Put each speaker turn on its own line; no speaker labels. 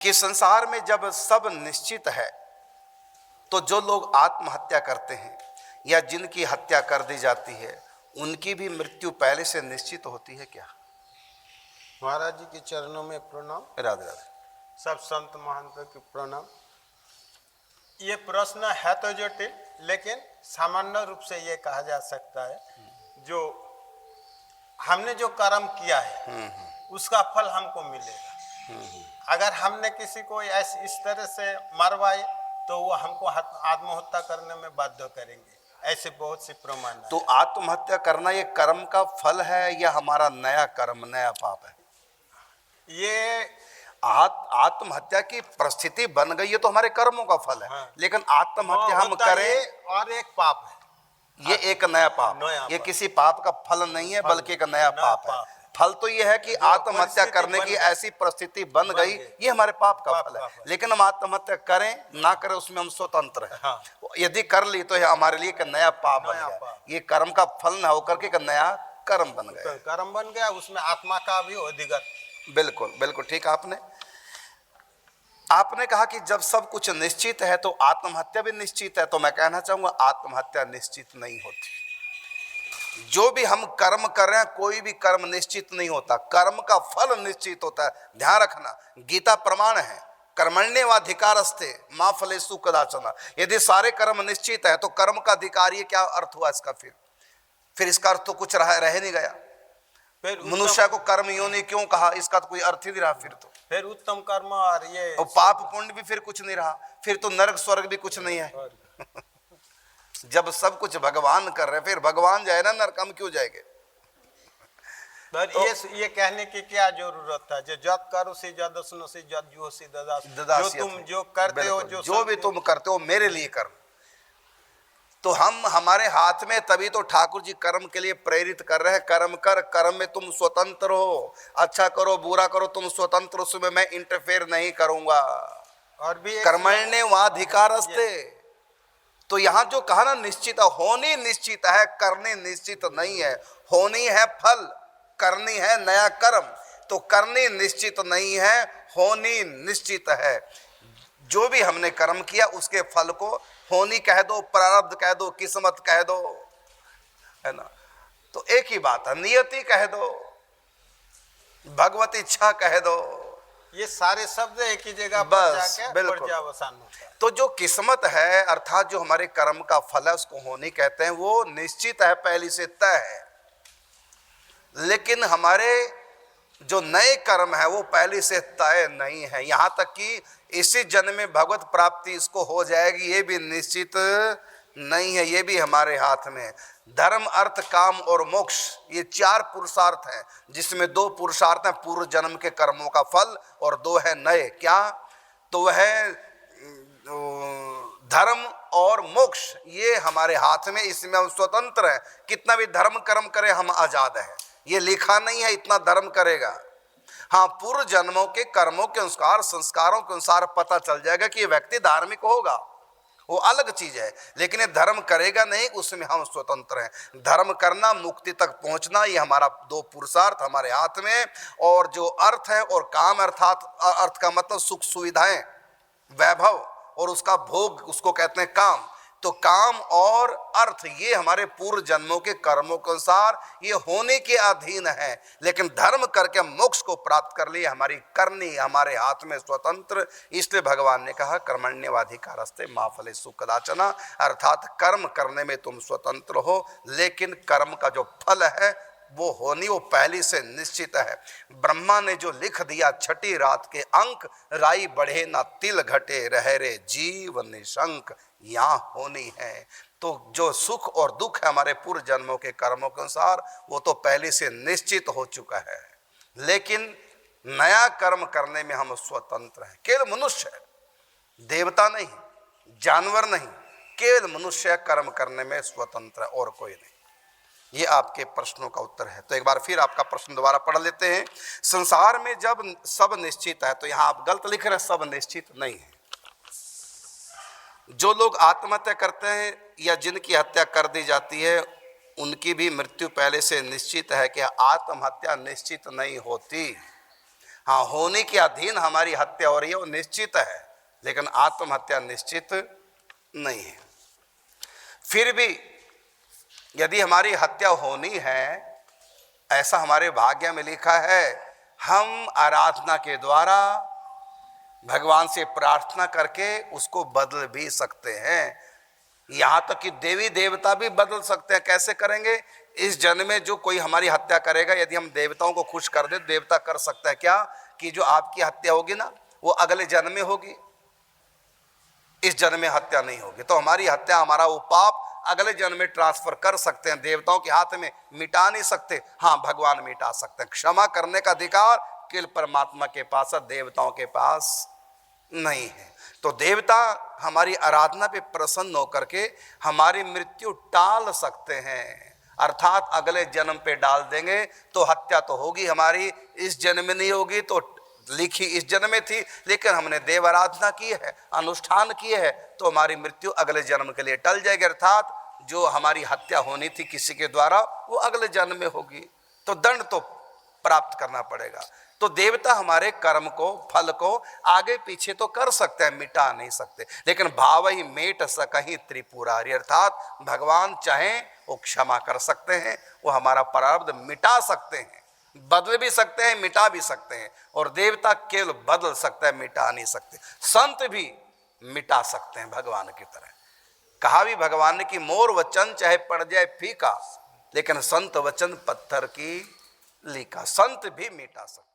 कि संसार में जब सब निश्चित है तो जो लोग आत्महत्या करते हैं या जिनकी हत्या कर दी जाती है उनकी भी मृत्यु पहले से निश्चित होती है क्या?
महाराज जी के चरणों में प्रणाम।
राधे राधे।
सब संत महंतों की प्रणाम। ये प्रश्न है तो जटिल, लेकिन सामान्य रूप से ये कहा जा सकता है जो हमने जो कर्म किया है उसका फल हमको मिलेगा। अगर हमने किसी को इस तरह से मरवाए तो वो हमको आत्महत्या करने में बाध्य करेंगे। ऐसे बहुत से प्रमाण।
तो आत्महत्या करना ये कर्म का फल है या हमारा नया कर्म, नया पाप है?
ये
आत्महत्या की परिस्थिति बन गई है तो हमारे कर्मों का फल है।
हाँ।
लेकिन आत्महत्या हम करें
और एक पाप है,
ये एक नया पाप। ये किसी पाप का फल नहीं है बल्कि एक नया पाप है। फल तो ये है कि आत्महत्या करने की ऐसी परिस्थिति बन गई, ये हमारे पाप का फल है। लेकिन हम आत्महत्या करें ना करें उसमें हम स्वतंत्र हैं।
हाँ।
यदि कर ली तो हमारे लिए एक नया पाप बन गया। ये कर्म का फल ना होकर के एक नया कर्म बन गया।
कर्म बन गया, उसमें आत्मा का भी अधिगत।
बिल्कुल बिल्कुल ठीक। आपने कहा कि जब सब कुछ निश्चित है तो आत्महत्या भी निश्चित है। तो मैं कहना चाहूंगा आत्महत्या निश्चित नहीं होती। जो भी हम कर्म कर रहे हैं कोई भी कर्म निश्चित नहीं होता, कर्म का फल निश्चित होता है। ध्यान रखना, गीता प्रमाण है, कर्मण्येवाधिकारस्ते मा फलेषु कदाचन। यदि सारे कर्म निश्चित है तो कर्म का अधिकार, ये क्या अर्थ हुआ इसका? फिर इसका अर्थ तो कुछ रह नहीं गया। फिर मनुष्य को कर्म योनि क्यों कहा, इसका तो कोई अर्थ ही नहीं रहा।
फिर उत्तम कर्म और ये
और पाप पुण्य भी फिर कुछ नहीं रहा। फिर तो नरक स्वर्ग भी कुछ नहीं है। जब सब कुछ भगवान कर रहे फिर भगवान जाए ना नरक, हम क्यों जाएंगे?
तो ये कहने की क्या जरूरत है? जो जब करो सी जद सुनो सी जद जो सी ददास। जो तुम जो करते हो,
जो भी तुम करते हो मेरे लिए करो। तो हम हमारे हाथ में, तभी तो ठाकुर जी कर्म के लिए प्रेरित कर रहे हैं। कर्म कर, कर्म में तुम स्वतंत्र हो। अच्छा करो बुरा करो तुम स्वतंत्र, उसमें मैं इंटरफेयर नहीं करूंगा।
और भी
कर्मण्येवाधिकारस्ते। तो यहां जो कहा ना निश्चित, होनी निश्चित है, करनी निश्चित नहीं है। होनी है फल, करनी है नया कर्म। तो करनी निश्चित नहीं है, होनी निश्चित है। जो भी हमने कर्म किया उसके फल को होनी कह दो, प्रारब्ध कह दो, किस्मत कह दो, है ना। तो एक ही बात है, नियति कह दो, भगवत इच्छा कह दो।
ये सारे शब्द एक ही जगह पर जाके
पर्यावसान होता है। तो जो किस्मत है अर्थात जो हमारे कर्म का फल है उसको होनी कहते हैं। वो निश्चित है, पहले से तय है। लेकिन हमारे जो नए कर्म है वो पहले से तय नहीं है। यहां तक कि इसी जन्म में भगवत प्राप्ति इसको हो जाएगी ये भी निश्चित नहीं है। ये भी हमारे हाथ में है। धर्म अर्थ काम और मोक्ष, ये 4 पुरुषार्थ हैं, जिसमें 2 पुरुषार्थ हैं पूर्व जन्म के कर्मों का फल और 2 है नए। क्या? तो वह है धर्म और मोक्ष, ये हमारे हाथ में। इसमें हम स्वतंत्र हैं। कितना भी धर्म कर्म करें हम आजाद हैं। ये लिखा नहीं है इतना धर्म करेगा। हाँ, पूर्व जन्मों के कर्मों के अनुसार, संस्कारों के अनुसार पता चल जाएगा कि ये व्यक्ति धार्मिक होगा, वो अलग चीज है। लेकिन ये धर्म करेगा नहीं, उसमें हम स्वतंत्र हैं। धर्म करना, मुक्ति तक पहुंचना, ये हमारा 2 पुरुषार्थ हमारे हाथ में। और जो अर्थ है और काम, अर्थात अर्थ का मतलब सुख सुविधाएं, वैभव, और उसका भोग, उसको कहते हैं काम। तो काम और अर्थ ये हमारे पूर्व जन्मों के कर्मों के अनुसार ये होने के अधीन है। लेकिन धर्म करके मोक्ष को प्राप्त कर लिए हमारी करनी हमारे हाथ में स्वतंत्र। इसलिए भगवान ने कहा कर्मण्येवाधिकारस्ते मा फलेषु कदाचन, अर्थात कर्म करने में तुम स्वतंत्र हो। लेकिन कर्म का जो फल है वो होनी, वो पहले से निश्चित है। ब्रह्मा ने जो लिख दिया 6ठी रात के अंक, राई बढ़े ना तिल घटे रहे रे जीव निशंक, यहाँ होनी है। तो जो सुख और दुख है हमारे पूर्व जन्मों के कर्मों के अनुसार वो तो पहले से निश्चित हो चुका है। लेकिन नया कर्म करने में हम स्वतंत्र हैं। केवल मनुष्य, देवता नहीं, जानवर नहीं, केवल मनुष्य कर्म करने में स्वतंत्र है और कोई नहीं। ये आपके प्रश्नों का उत्तर है। तो एक बार फिर आपका प्रश्न दोबारा पढ़ लेते हैं। संसार में जब सब निश्चित है, तो यहां आप गलत लिख रहे हैं, सब निश्चित नहीं है। जो लोग आत्महत्या करते हैं या जिनकी हत्या कर दी जाती है उनकी भी मृत्यु पहले से निश्चित है। कि आत्महत्या निश्चित नहीं होती। हाँ, होने के अधीन हमारी हत्या हो रही है वो निश्चित है, लेकिन आत्महत्या निश्चित नहीं है। फिर भी यदि हमारी हत्या होनी है, ऐसा हमारे भाग्य में लिखा है, हम आराधना के द्वारा भगवान से प्रार्थना करके उसको बदल भी सकते हैं। यहाँ तक कि देवी देवता भी बदल सकते हैं। कैसे करेंगे? इस जन्म में जो कोई हमारी हत्या करेगा, यदि हम देवताओं को खुश कर दे, देवता कर सकता है क्या कि जो आपकी हत्या होगी ना वो अगले जन्म में होगी, इस जन्म में हत्या नहीं होगी। तो हमारी हत्या, हमारा वो पाप अगले जन्म में ट्रांसफर कर सकते हैं। देवताओं के हाथ में मिटा नहीं सकते, हाँ भगवान मिटा सकते हैं। क्षमा करने का अधिकार केवल परमात्मा के पास है, देवताओं के पास नहीं है। तो देवता हमारी आराधना पे प्रसन्न होकर के हमारी मृत्यु टाल सकते हैं, अर्थात अगले जन्म पे डाल देंगे। तो हत्या तो होगी हमारी, इस जन्म में नहीं होगी तो लिखी इस जन्म में थी, लेकिन हमने देव आराधना की है, अनुष्ठान किए है, तो हमारी मृत्यु अगले जन्म के लिए टल जाएगी। अर्थात जो हमारी हत्या होनी थी किसी के द्वारा वो अगले जन्म में होगी, तो दंड तो प्राप्त करना पड़ेगा। तो देवता हमारे कर्म को, फल को आगे पीछे तो कर सकते हैं, मिटा नहीं सकते। लेकिन भाव ही मेट सकहि त्रिपुरारी, अर्थात भगवान चाहें वो क्षमा कर सकते हैं, वो हमारा प्रारब्ध मिटा सकते हैं, बदल भी सकते हैं, मिटा भी सकते हैं। और देवता केवल बदल सकता है, मिटा नहीं सकते। संत भी मिटा सकते हैं भगवान की तरह। कहा भी भगवान ने कि मोर वचन चाहे पड़ जाए फीका, लेकिन संत वचन पत्थर की लीका। संत भी मिटा सकते।